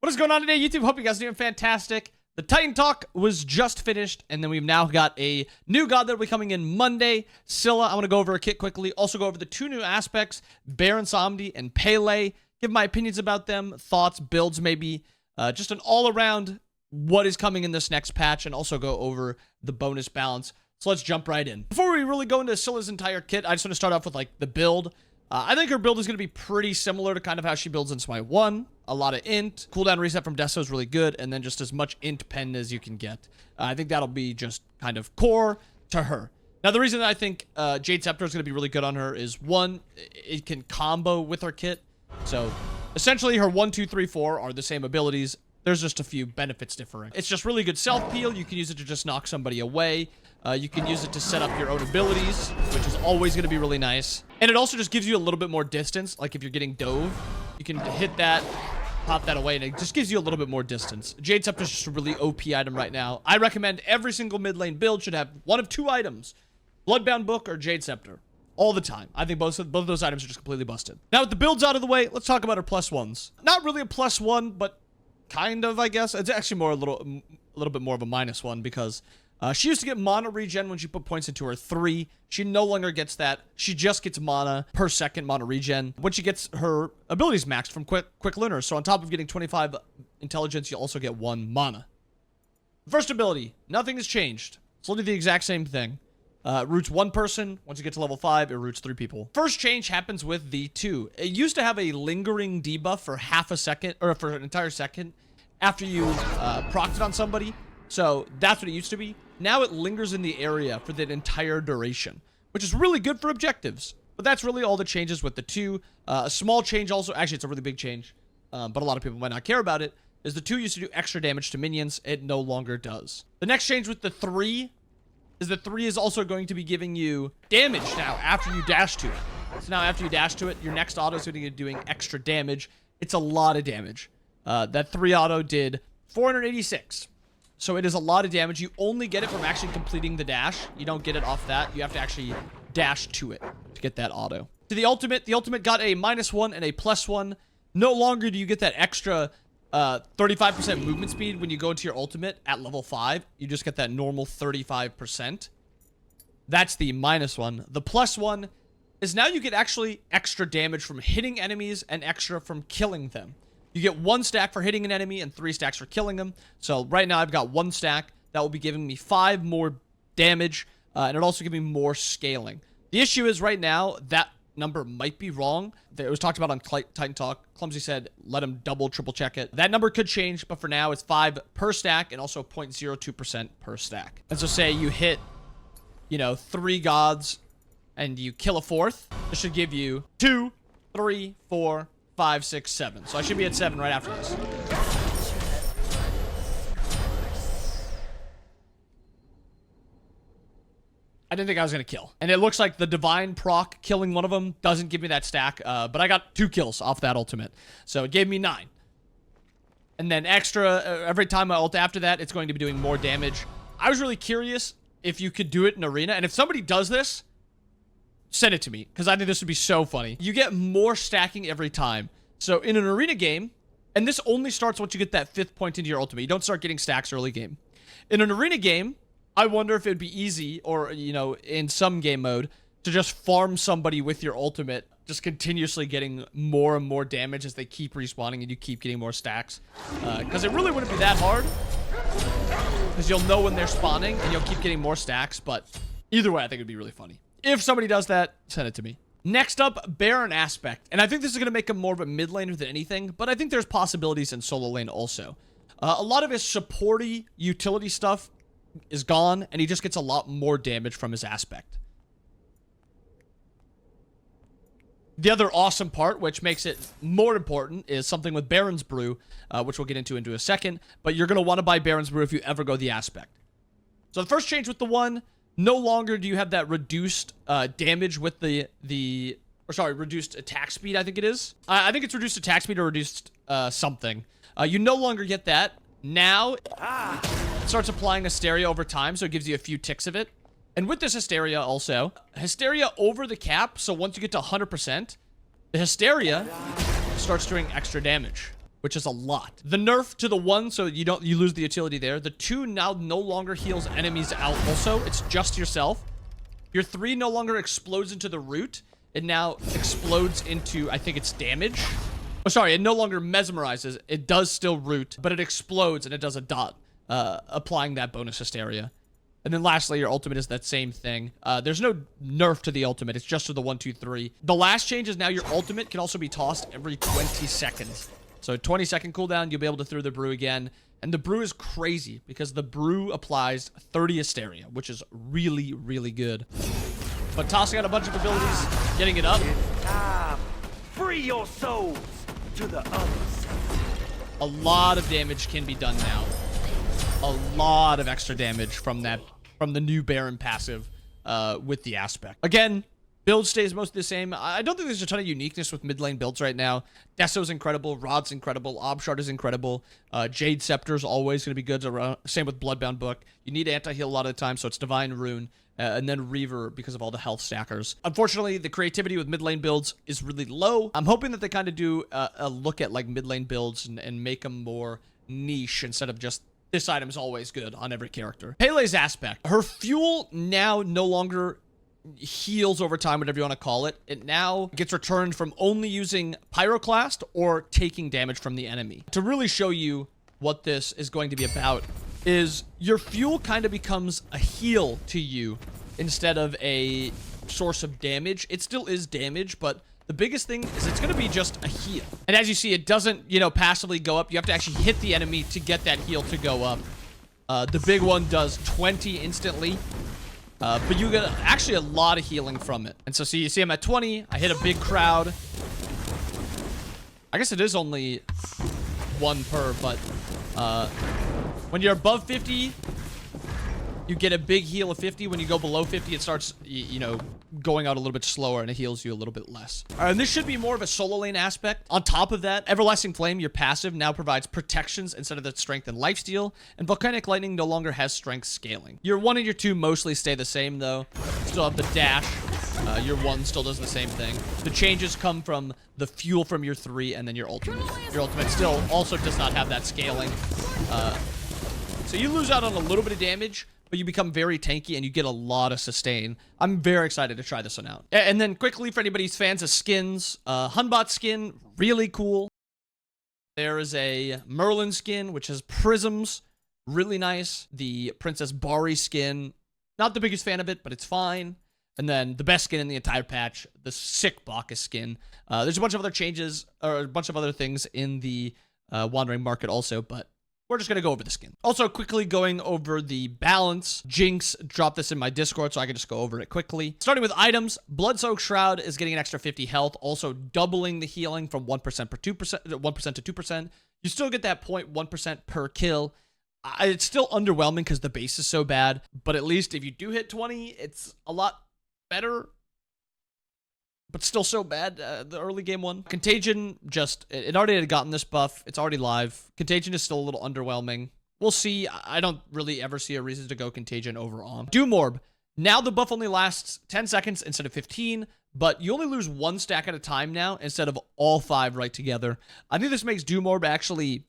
What's going on today, YouTube? Hope you guys are doing fantastic. The Titan Talk was just finished, and then we've now got a new god that will be coming in Monday, Scylla. I want to go over a kit quickly. Also go over the two new aspects, Baron Samedi and Pele. Give my opinions about them, thoughts, builds maybe. Just an all-around what is coming in this next patch, and also go over the bonus balance. So let's jump right in. Before we really go into Scylla's entire kit, I just want to start off with like the build. I think her build is going to be pretty similar to kind of how she builds in Smite 1. A lot of int. Cooldown reset from Deso is really good. And then just as much int pen as you can get. I think that'll be just kind of core to her. Now, the reason that I think Jade Scepter is going to be really good on her is, one, it can combo with her kit. So, essentially, her 1, 2, 3, 4 are the same abilities. There's just a few benefits differing. It's just really good self-peel. You can use it to just knock somebody away. You can use it to set up your own abilities, which is always going to be really nice. And it also just gives you a little bit more distance. Like if you're getting dove, you can hit that, pop that away, and it just gives you a little bit more distance. Jade Scepter is just a really OP item right now. I recommend every single mid lane build should have one of two items, Bloodbound Book or Jade Scepter, all the time. I think both of those items are just completely busted. Now with the builds out of the way, let's talk about her +1s. Not really a +1, but kind of, I guess. It's actually more a little bit more of a -1 because she used to get mana regen when she put points into her 3. She no longer gets that. She just gets mana per second mana regen when she gets her abilities maxed from quick learners. So on top of getting 25 intelligence, you also get 1 mana. First ability, nothing has changed. It's literally the exact same thing. Roots 1 person. Once you get to level 5, it roots 3 people. First change happens with the 2. It used to have a lingering debuff for half a second, or for an entire second, after you procced it on somebody. So that's what it used to be. Now it lingers in the area for the entire duration, which is really good for objectives. But that's really all the changes with the 2. A small change also, actually it's a really big change, but a lot of people might not care about it, is the 2 used to do extra damage to minions. It no longer does. The next change with the 3 is the 3 is also going to be giving you damage now after you dash to it. So now after you dash to it, your next auto is going to be doing extra damage. It's a lot of damage. That 3 auto did 486. So it is a lot of damage. You only get it from actually completing the dash. You don't get it off that. You have to actually dash to it to get that auto. To the ultimate got a -1 and a +1. No longer do you get that extra 35% movement speed when you go into your ultimate at level 5. You just get that normal 35%. That's the -1. The +1 is now you get actually extra damage from hitting enemies and extra from killing them. You get 1 stack for hitting an enemy and 3 stacks for killing them. So right now I've got 1 stack. That will be giving me 5 more damage. And it'll also give me more scaling. The issue is right now that number might be wrong. It was talked about on Titan Talk. Clumsy said let him double, triple check it. That number could change, but for now it's 5 per stack and also 0.02% per stack. And so say you hit, 3 gods and you kill a 4th. This should give you 2, 3, 4, 5, 6, 7. So I should be at 7 right after this. I didn't think I was going to kill. And it looks like the Divine proc killing one of them doesn't give me that stack. But I got 2 kills off that ultimate. So it gave me 9. And then extra, every time I ult after that, it's going to be doing more damage. I was really curious if you could do it in Arena. And if somebody does this, send it to me, because I think this would be so funny. You get more stacking every time. So in an Arena game, and this only starts once you get that 5th point into your ultimate. You don't start getting stacks early game. In an Arena game, I wonder if it'd be easy, or, in some game mode, to just farm somebody with your ultimate, just continuously getting more and more damage as they keep respawning and you keep getting more stacks. Because it really wouldn't be that hard, because you'll know when they're spawning and you'll keep getting more stacks. But either way, I think it'd be really funny. If somebody does that, send it to me. Next up, Baron aspect. And I think this is going to make him more of a mid laner than anything, but I think there's possibilities in solo lane also. A lot of his supporty utility stuff is gone, and he just gets a lot more damage from his aspect. The other awesome part, which makes it more important, is something with Baron's Brew, which we'll get into a second, but you're going to want to buy Baron's Brew if you ever go the aspect. So the first change with the 1, no longer do you have that reduced damage with reduced attack speed, I think it is. I think it's reduced attack speed or reduced something. You no longer get that. Now, it starts applying Hysteria over time, so it gives you a few ticks of it. And with this Hysteria also, Hysteria over the cap, so once you get to 100%, the Hysteria starts doing extra damage. which is a lot. The nerf to the 1, so you lose the utility there. The 2 now no longer heals enemies out also. It's just yourself. Your 3 no longer explodes into the root. It now explodes into, I think it's damage. Oh, sorry, it no longer mesmerizes. It does still root, but it explodes and it does a dot, applying that bonus hysteria. And then lastly, your ultimate is that same thing. There's no nerf to the ultimate. It's just to the 1, 2, 3. The last change is now your ultimate can also be tossed every 20 seconds. So 20-second cooldown, you'll be able to throw the brew again. And the brew is crazy because the brew applies 30 hysteria, which is really, really good. But tossing out a bunch of abilities, getting it up. It's time. Free your souls to the others. A lot of damage can be done now. A lot of extra damage from the new Baron passive with the aspect. Again, build stays mostly the same. I don't think there's a ton of uniqueness with mid lane builds right now. Desso's incredible. Rod's incredible. Obshard is incredible. Jade Scepter is always going to be good. Same with Bloodbound Book. You need anti-heal a lot of the time, so it's Divine Rune. And then Reaver because of all the health stackers. Unfortunately, the creativity with mid lane builds is really low. I'm hoping that they kind of do a look at like mid lane builds and make them more niche instead of just this item is always good on every character. Pele's aspect. Her fuel now no longer heals over time, whatever you want to call it. It now gets returned from only using Pyroclast or taking damage from the enemy. To really show you what this is going to be about is your fuel kind of becomes a heal to you instead of a source of damage. It still is damage, but the biggest thing is it's going to be just a heal. And as you see, it doesn't, passively go up. You have to actually hit the enemy to get that heal to go up. The big one does 20 instantly. But you get actually a lot of healing from it. And so you see I'm at 20. I hit a big crowd. I guess it is only 1 per, but when you're above 50, you get a big heal of 50. When you go below 50, it starts, going out a little bit slower and it heals you a little bit less. All right, and this should be more of a solo lane aspect. On top of that, Everlasting Flame, your passive, now provides protections instead of the strength and lifesteal, and Volcanic Lightning no longer has strength scaling. Your 1 and your 2 mostly stay the same, though. Still have the dash. Your 1 still does the same thing. The changes come from the fuel from your 3 and then your ultimate. Your ultimate still also does not have that scaling. So you lose out on a little bit of damage, but you become very tanky and you get a lot of sustain. I'm very excited to try this one out. And then quickly, for anybody's fans of skins, Hunbot skin, really cool. There is a Merlin skin, which has prisms, really nice. The Princess Bari skin, not the biggest fan of it, but it's fine. And then the best skin in the entire patch, the sick Bacchus skin. There's a bunch of other changes, or a bunch of other things in the Wandering Market also, but we're just going to go over the skin. Also, quickly going over the balance. Jinx dropped this in my Discord, so I can just go over it quickly. Starting with items, Blood-Soaked Shroud is getting an extra 50 health, also doubling the healing from 1% per 2%, 1% to 2%. You still get that 0.1% per kill. It's still underwhelming because the base is so bad, but at least if you do hit 20, it's a lot better, but still so bad, the early game one. Contagion, it already had gotten this buff. It's already live. Contagion is still a little underwhelming. We'll see. I don't really ever see a reason to go Contagion over on. Doom Orb. Now the buff only lasts 10 seconds instead of 15, but you only lose 1 stack at a time now instead of all 5 right together. I think this makes Doom Orb actually,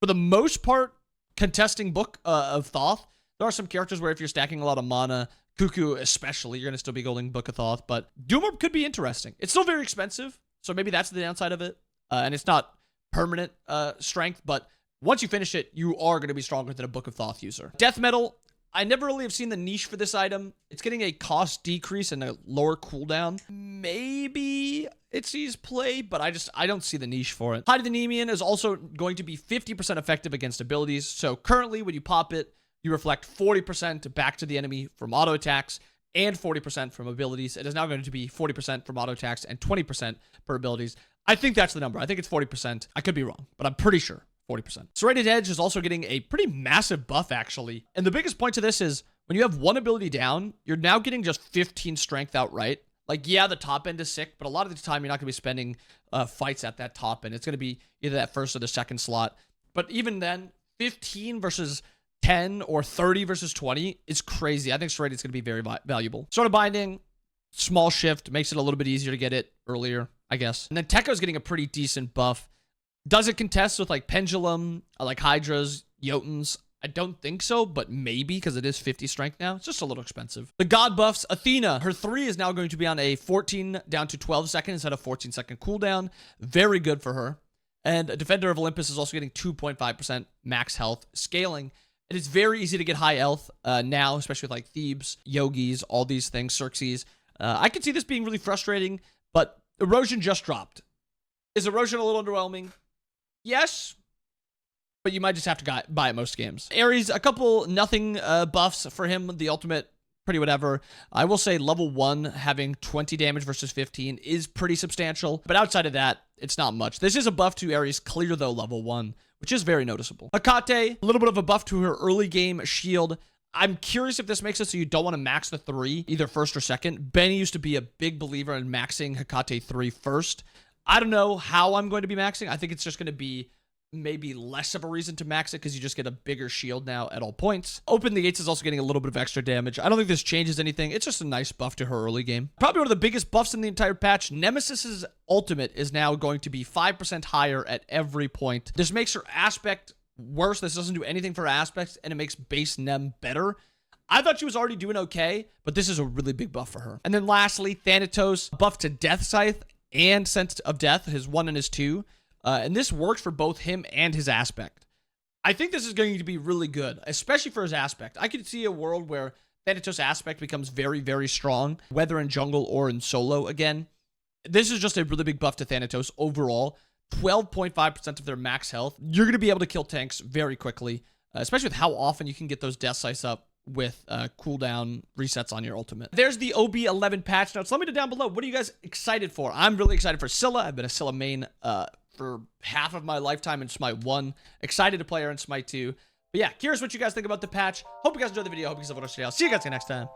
for the most part, contesting Book of Thoth. There are some characters where if you're stacking a lot of mana, Cuckoo especially, you're going to still be going Book of Thoth, but Doom Orb could be interesting. It's still very expensive, so maybe that's the downside of it. And it's not permanent strength, but once you finish it, you are going to be stronger than a Book of Thoth user. Death Metal, I never really have seen the niche for this item. It's getting a cost decrease and a lower cooldown. Maybe it sees play, but I don't see the niche for it. Hide of the Nemean is also going to be 50% effective against abilities. So currently, when you pop it, you reflect 40% back to the enemy from auto attacks and 40% from abilities. It is now going to be 40% from auto attacks and 20% per abilities. I think that's the number. I think it's 40%. I could be wrong, but I'm pretty sure 40%. Serrated Edge is also getting a pretty massive buff, actually. And the biggest point to this is when you have 1 ability down, you're now getting just 15 strength outright. Like, yeah, the top end is sick, but a lot of the time you're not going to be spending fights at that top end. It's going to be either that first or the second slot. But even then, 15 versus 10 or 30 versus 20 is crazy. I think Serrated is going to be very valuable. Sword of Binding, small shift, makes it a little bit easier to get it earlier, I guess. And then Tekko's getting a pretty decent buff. Does it contest with like Pendulum, like Hydras, Jotuns? I don't think so, but maybe because it is 50 strength now. It's just a little expensive. The god buffs, Athena, her 3 is now going to be on a 14 down to 12 second instead of 14 second cooldown. Very good for her. And Defender of Olympus is also getting 2.5% max health scaling. It is very easy to get high health now, especially with like Thebes, Yogis, all these things, Xerxes. I could see this being really frustrating, but Erosion just dropped. Is Erosion a little underwhelming? Yes. But you might just have to buy it most games. Ares, a couple nothing buffs for him. The ultimate, pretty whatever. I will say level 1 having 20 damage versus 15 is pretty substantial. But outside of that, it's not much. This is a buff to Ares clear though, level 1, which is very noticeable. Hecate, a little bit of a buff to her early game shield. I'm curious if this makes it so you don't want to max the 3, either first or second. Benny used to be a big believer in maxing Hecate 3 first. I don't know how I'm going to be maxing. I think it's just going to be maybe less of a reason to max it because you just get a bigger shield now at all points. Open the Gates is also getting a little bit of extra damage. I don't think this changes anything. It's just a nice buff to her early game. Probably one of the biggest buffs in the entire patch. Nemesis's ultimate is now going to be 5% higher at every point. This makes her aspect worse. This doesn't do anything for her aspects, and it makes base Nem better. I thought she was already doing okay, but this is a really big buff for her. And then lastly, Thanatos, buff to Death Scythe and Sense of Death, his 1 and his 2. And this works for both him and his aspect. I think this is going to be really good, especially for his aspect. I could see a world where Thanatos' aspect becomes very, very strong, whether in jungle or in solo again. This is just a really big buff to Thanatos overall. 12.5% of their max health. You're going to be able to kill tanks very quickly, especially with how often you can get those death sights up with cooldown resets on your ultimate. There's the OB11 patch notes. Let me know down below. What are you guys excited for? I'm really excited for Scylla. I've been a Scylla main for half of my lifetime in Smite 1. Excited to play her in Smite 2. But yeah, curious what you guys think about the patch. Hope you guys enjoyed the video. Hope you guys have a wonderful day. I'll see you guys next time.